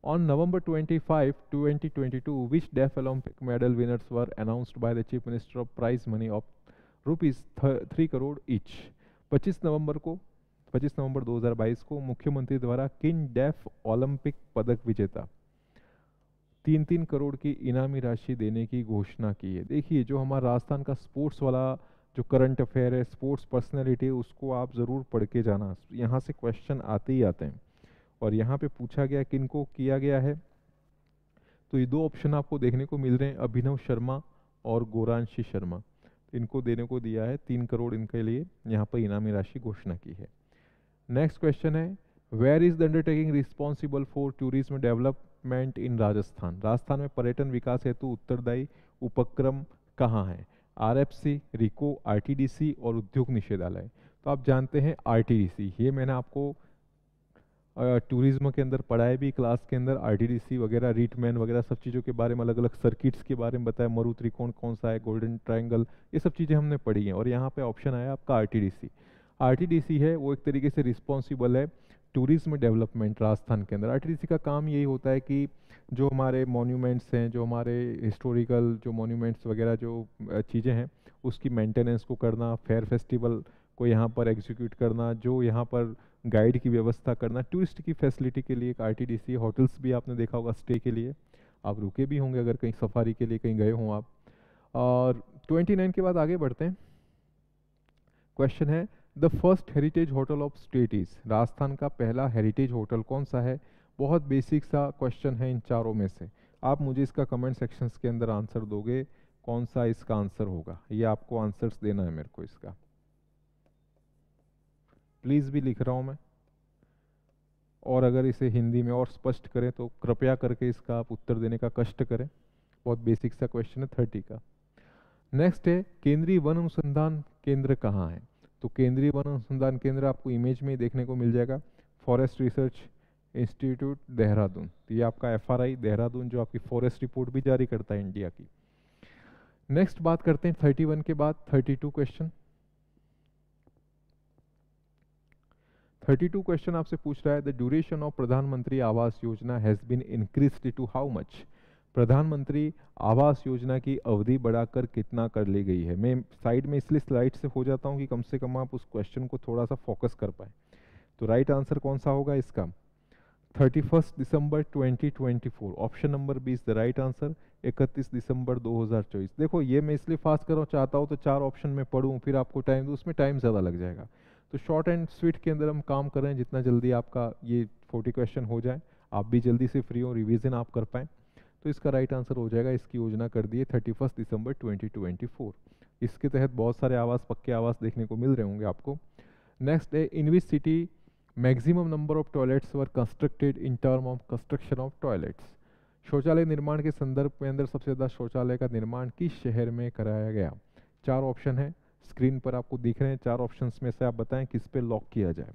On November 25 2022 which deaf Olympic medal winners were announced by the chief minister of prize money of ₹3 crore each. 25 नवंबर 2022 को मुख्यमंत्री द्वारा किन डेफ ओलंपिक पदक विजेता 3-3 करोड़ की इनामी राशि देने की घोषणा की है। देखिए जो हमारा राजस्थान का स्पोर्ट्स वाला जो करंट अफेयर है, स्पोर्ट्स पर्सनैलिटी है, उसको आप ज़रूर पढ़ के जाना, यहाँ से क्वेश्चन आते ही आते हैं। और यहाँ पे पूछा गया किनको किया गया है, तो ये दो ऑप्शन आपको देखने को मिल रहे हैं, अभिनव शर्मा और गौरांशी शर्मा। इनको देने को दिया है 3 करोड़ इनके लिए यहाँ पर इनामी राशि घोषणा की है। नेक्स्ट क्वेश्चन है, where is the undertaking responsible for tourism development in Rajasthan? Rajasthan में पर्यटन विकास हेतु उत्तरदायी उपक्रम कहाँ है? आरएफसी, रिको, आरटीडीसी और उद्योग निषेधालय। तो आप जानते हैं आरटीडीसी, ये मैंने आपको टूरिज्म के अंदर पढ़ाया भी क्लास के अंदर, आरटीडीसी वगैरह, रीटमैन वगैरह सब चीज़ों के बारे में, अलग अलग सर्किट्स के बारे में बताया, मरु त्रिकोण कौन सा है, गोल्डन ट्रायंगल, ये सब चीज़ें हमने पढ़ी हैं। और यहाँ पे ऑप्शन आया आपका आरटीडीसी। आरटीडीसी है वो एक तरीके से रिस्पॉन्सिबल है टूरिज्म डेवलपमेंट राजस्थान के अंदर। आरटीडीसी का काम यही होता है कि जो हमारे मॉन्यूमेंट्स हैं, जो हमारे हिस्टोरिकल जो मॉन्यूमेंट्स वगैरह जो चीज़ें हैं, उसकी मेंटेनेंस को करना, फेयर फेस्टिवल को यहाँ पर एग्जीक्यूट करना, जो यहाँ पर गाइड की व्यवस्था करना, टूरिस्ट की फैसिलिटी के लिए एक आरटीडीसी। होटल्स भी आपने देखा होगा स्टे के लिए, आप रुके भी होंगे अगर कहीं सफारी के लिए कहीं गए हों आप। और 29 के बाद आगे बढ़ते हैं। क्वेश्चन है, the first heritage hotel of state is? Rajasthan का पहला हेरिटेज होटल कौन सा है? बहुत बेसिक सा क्वेश्चन है इन चारों में से। आप मुझे इसका कमेंट सेक्शंस के अंदर आंसर दोगे कौन सा इसका आंसर होगा, ये आपको आंसर्स देना है मेरे को इसका। प्लीज़ भी लिख रहा हूँ मैं, और अगर इसे हिंदी में और स्पष्ट करें तो कृपया करके इसका आप उत्तर देने का कष्ट करें। बहुत बेसिक सा क्वेश्चन है 30 का। नेक्स्ट है, केंद्रीय वन अनुसंधान केंद्र कहाँ है? तो केंद्रीय वन अनुसंधान केंद्र आपको इमेज में ही देखने को मिल जाएगा, फॉरेस्ट रिसर्च इंस्टीट्यूट देहरादून। तो ये आपका एफआरआई देहरादून जो आपकी फॉरेस्ट रिपोर्ट भी जारी करता है इंडिया की। नेक्स्ट बात करते हैं 31 के बाद 32 क्वेश्चन। 32 क्वेश्चन आपसे पूछ रहा है, the duration of Pradhanmantri Awas Yojana has been increased to how much? Pradhanmantri Awas योजना की अवधि बढ़ाकर कितना कर ली गई है? मैं साइड में इसलिए स्लाइड से हो जाता हूं कि कम से कम आप उस क्वेश्चन को थोड़ा सा फोकस कर पाए। तो राइट आंसर कौन सा होगा इसका? 31 दिसंबर 2024, option number 20 the right answer. 31 दिसंबर 2024। देखो ये मैं इसलिए फास्ट कर रहा हूँ, चाहता हूँ तो 4 ऑप्शन में पढ़ूँ फिर आपको टाइम दूँ, उसमें टाइम ज़्यादा लग जाएगा। तो शॉर्ट एंड स्वीट के अंदर हम काम कर रहे हैं, जितना जल्दी आपका ये 40 क्वेश्चन हो जाए, आप भी जल्दी से फ्री हो, रिवीजन आप कर पाएँ, तो इसका राइट आंसर हो जाएगा। इसकी योजना कर दी है 31 दिसंबर 2024। इसके तहत बहुत सारे आवास, पक्के आवास देखने को मिल रहे होंगे आपको। नेक्स्ट है, in which city maximum number of toilets were constructed in term of construction of toilets? शौचालय निर्माण के संदर्भ में अंदर सबसे ज़्यादा शौचालय का निर्माण किस शहर में कराया गया? 4 ऑप्शन है स्क्रीन पर आपको दिख रहे हैं। 4 ऑप्शंस में से आप बताएं किस पे लॉक किया जाए।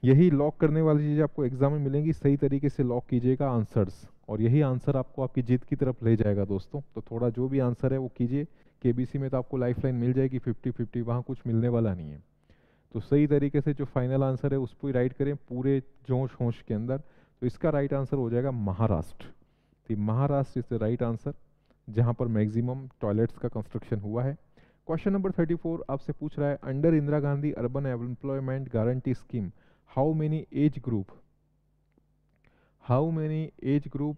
यही लॉक करने वाली चीज़ आपको एग्जाम में मिलेंगी, सही तरीके से लॉक कीजिएगा आंसर्स, और यही आंसर आपको आपकी जीत की तरफ ले जाएगा दोस्तों। तो थोड़ा जो भी आंसर है वो कीजिए। केबीसी में तो आपको लाइफलाइन मिल जाएगी 50-50, वहाँ कुछ मिलने वाला नहीं है। तो सही तरीके से जो फाइनल आंसर है उस पर राइट करें पूरे जोश होश के अंदर। तो इसका राइट आंसर हो जाएगा महाराष्ट्र। तो Maharashtra is the right answer, जहाँ पर मैक्सिमम टॉयलेट्स का कंस्ट्रक्शन हुआ है। क्वेश्चन नंबर 34 आपसे पूछ रहा है, under Indira Gandhi urban employment guarantee scheme how many age group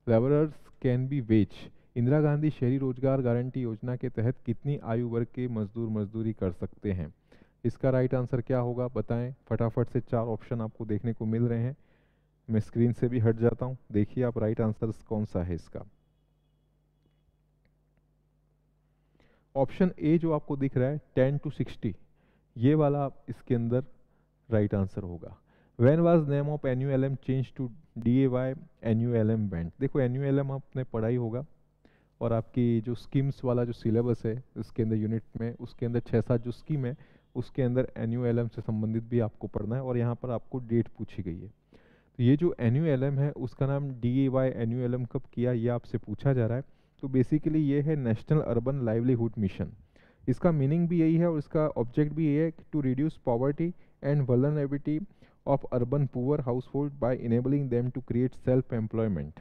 labourers can be wage? Indira Gandhi शहरी रोजगार गारंटी योजना के तहत कितनी आयु वर्ग के मजदूर मजदूरी कर सकते हैं? इसका राइट आंसर क्या होगा बताएं फटाफट से। 4 ऑप्शन आपको देखने को मिल रहे हैं, मैं स्क्रीन से भी हट जाता हूं, देखिए आप राइट आंसर कौन सा है इसका। ऑप्शन ए जो आपको दिख रहा है 10 to 60, ये वाला इसके अंदर राइट आंसर होगा। When was name of NULM change to DAY NULM band? देखो एनयूएलएम आपने पढ़ा ही होगा, और आपकी जो स्कीम्स वाला जो सिलेबस है उसके अंदर यूनिट में, उसके अंदर 6-7 जो स्कीम है उसके अंदर एनयूएलएम से संबंधित भी आपको पढ़ना है, और यहाँ पर आपको डेट पूछी गई है। तो ये जो एनयूएलएम है उसका नाम DAY एनयूएलएम कब किया ये आपसे पूछा जा रहा है। तो बेसिकली ये है नेशनल अर्बन लाइवलीहुड मिशन, इसका मीनिंग भी यही है और इसका ऑब्जेक्ट भी यही है to reduce poverty and vulnerability of urban poor household by enabling them to create self employment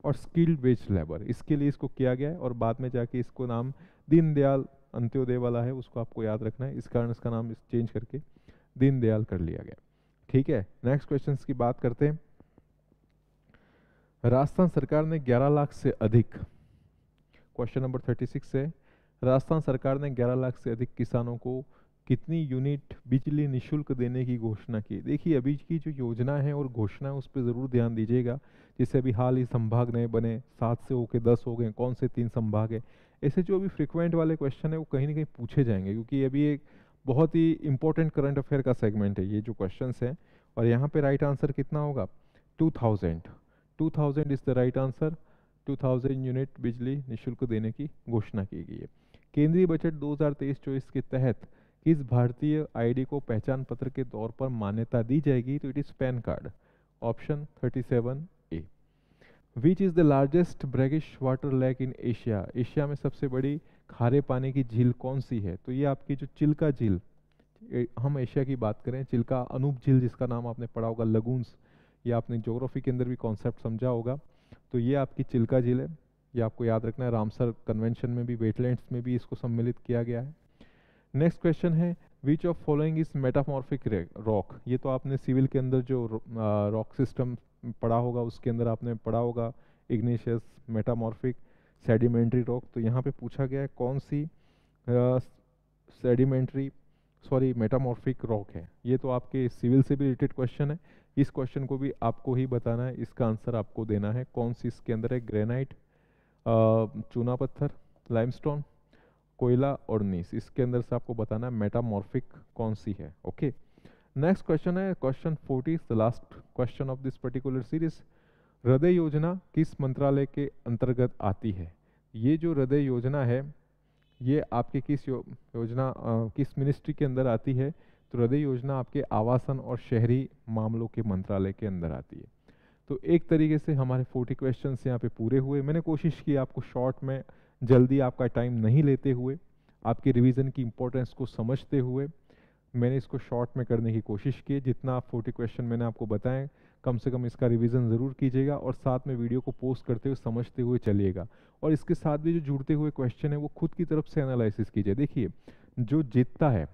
और स्किल्ड वेज लेबर। इसके लिए इसको किया गया है, और बाद में जाके इसको नाम दीनदयाल अंत्योदय वाला है, उसको आपको याद रखना है, इस कारण इसका नाम चेंज करके दीनदयाल कर लिया गया। ठीक है, नेक्स्ट क्वेश्चन की बात करते हैं। राजस्थान सरकार ने 11 लाख से अधिक, क्वेश्चन नंबर 36 है, राजस्थान सरकार ने 11 लाख से अधिक किसानों को कितनी यूनिट बिजली निशुल्क देने की घोषणा की। देखिए अभी की जो योजना है और घोषणा है उस पर ज़रूर ध्यान दीजिएगा। जैसे अभी हाल ही संभाग नए बने, 7 से होके 10 हो गए, कौन से 3 संभाग है। ऐसे जो अभी फ्रिक्वेंट वाले क्वेश्चन है वो कहीं ना कहीं पूछे जाएंगे, क्योंकि अभी एक बहुत ही इंपॉर्टेंट करंट अफेयर का सेगमेंट है ये जो क्वेश्चन हैं। और यहाँ पे राइट आंसर कितना होगा? 2000। 2000 is the right answer. 2000 unit बिजली निशुल्क देने की घोषणा की गई है। केंद्रीय बजट 2023-24 के तहत किस भारतीय आईडी को पहचान पत्र के तौर पर मान्यता दी जाएगी? तो it is pan card. Option 37A। Which is the largest brackish water lake in Asia? Asia में सबसे बड़ी खारे पानी की झील कौन सी है? तो ये आपकी जो चिल्का झील, हम एशिया की बात करें, चिल्का अनूप झील जिसका नाम आपने पढ़ा होगा, लगून्स, ये आपने ज्योग्राफी के अंदर भी कॉन्सेप्ट समझा होगा। तो ये आपकी चिल्का झील है, ये आपको याद रखना है। रामसर कन्वेंशन में भी, वेटलैंड्स में भी इसको सम्मिलित किया गया है। नेक्स्ट क्वेश्चन है which of following is metamorphic rock? ये तो आपने सिविल के अंदर जो रॉक सिस्टम पढ़ा होगा उसके अंदर आपने पढ़ा होगा, इग्नेशियस, मेटामॉर्फिक, सेडिमेंट्री रॉक। तो यहाँ पे पूछा गया है कौन सी सेडिमेंट्री मेटामॉर्फिक रॉक है। ये तो आपके सिविल से भी रिलेटेड क्वेश्चन है। इस क्वेश्चन को भी आपको ही बताना है, इसका आंसर आपको देना है। कौन सी इसके अंदर है? ग्रेनाइट, चूना पत्थर, लाइमस्टोन, कोयला और नीस। इसके अंदर से आपको बताना है मेटामॉर्फिक कौन सी है। ओके, नेक्स्ट क्वेश्चन है question 40, the last question of this particular series. हृदय योजना किस मंत्रालय के अंतर्गत आती है? ये जो हृदय योजना है ये आपके किस योजना किस मिनिस्ट्री के अंदर आती है? तो हृदय योजना आपके आवासन और शहरी मामलों के मंत्रालय के अंदर आती है। तो एक तरीके से हमारे 40 क्वेश्चंस यहाँ पे पूरे हुए। मैंने कोशिश की आपको शॉर्ट में, जल्दी आपका टाइम नहीं लेते हुए, आपके रिवीजन की इंपॉर्टेंस को समझते हुए मैंने इसको शॉर्ट में करने की कोशिश की। जितना 40 क्वेश्चन मैंने आपको बताएं, कम से कम इसका रिवीजन ज़रूर कीजिएगा और साथ में वीडियो को पोस्ट करते हुए समझते हुए चलिएगा। और इसके साथ भी जो जुड़ते हुए क्वेश्चन है वो खुद की तरफ से एनालिसिस कीजिए। देखिए जो जीतता है,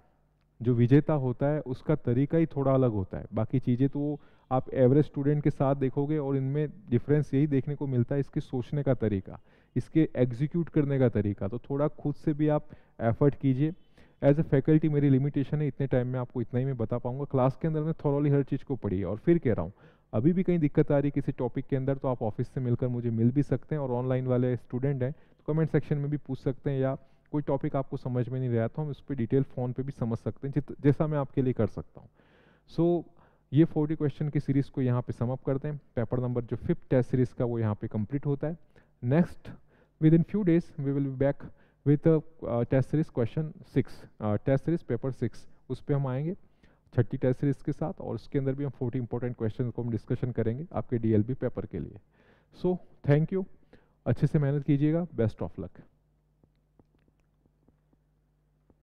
जो विजेता होता है, उसका तरीका ही थोड़ा अलग होता है। बाकी चीज़ें तो आप एवरेज स्टूडेंट के साथ देखोगे और इनमें डिफरेंस यही देखने को मिलता है, इसके सोचने का तरीका, इसके एग्जीक्यूट करने का तरीका। तो थोड़ा खुद से भी आप एफर्ट कीजिए। एज ए फैकल्टी मेरी लिमिटेशन है, इतने टाइम में आपको इतना ही मैं बता पाऊंगा। क्लास के अंदर में थॉरोली हर चीज़ को पढ़िए। और फिर कह रहा हूँ, अभी भी कहीं दिक्कत आ रही किसी टॉपिक के अंदर तो आप ऑफिस से मिलकर मुझे मिल भी सकते हैं, और ऑनलाइन वाले स्टूडेंट हैं तो कमेंट सेक्शन में भी पूछ सकते हैं, या कोई टॉपिक आपको समझ में नहीं रहा तो हम उस पर डिटेल फ़ोन पे भी समझ सकते हैं, जैसा मैं आपके लिए कर सकता हूँ। सो ये 40 क्वेश्चन की सीरीज़ को यहाँ पे समअप करते हैं। पेपर नंबर जो 5th टेस्ट सीरीज़ का वो यहाँ पे कंप्लीट होता है। Next within few days we will be back with test series question 6, test series paper 6, उस पर हम आएंगे 6ठी टेस्ट सीरीज के साथ। और उसके अंदर भी हम 40 इंपॉर्टेंट क्वेश्चन को हम डिस्कशन करेंगे आपके DLB पेपर के लिए। सो थैंक यू, अच्छे से मेहनत कीजिएगा, बेस्ट ऑफ लक।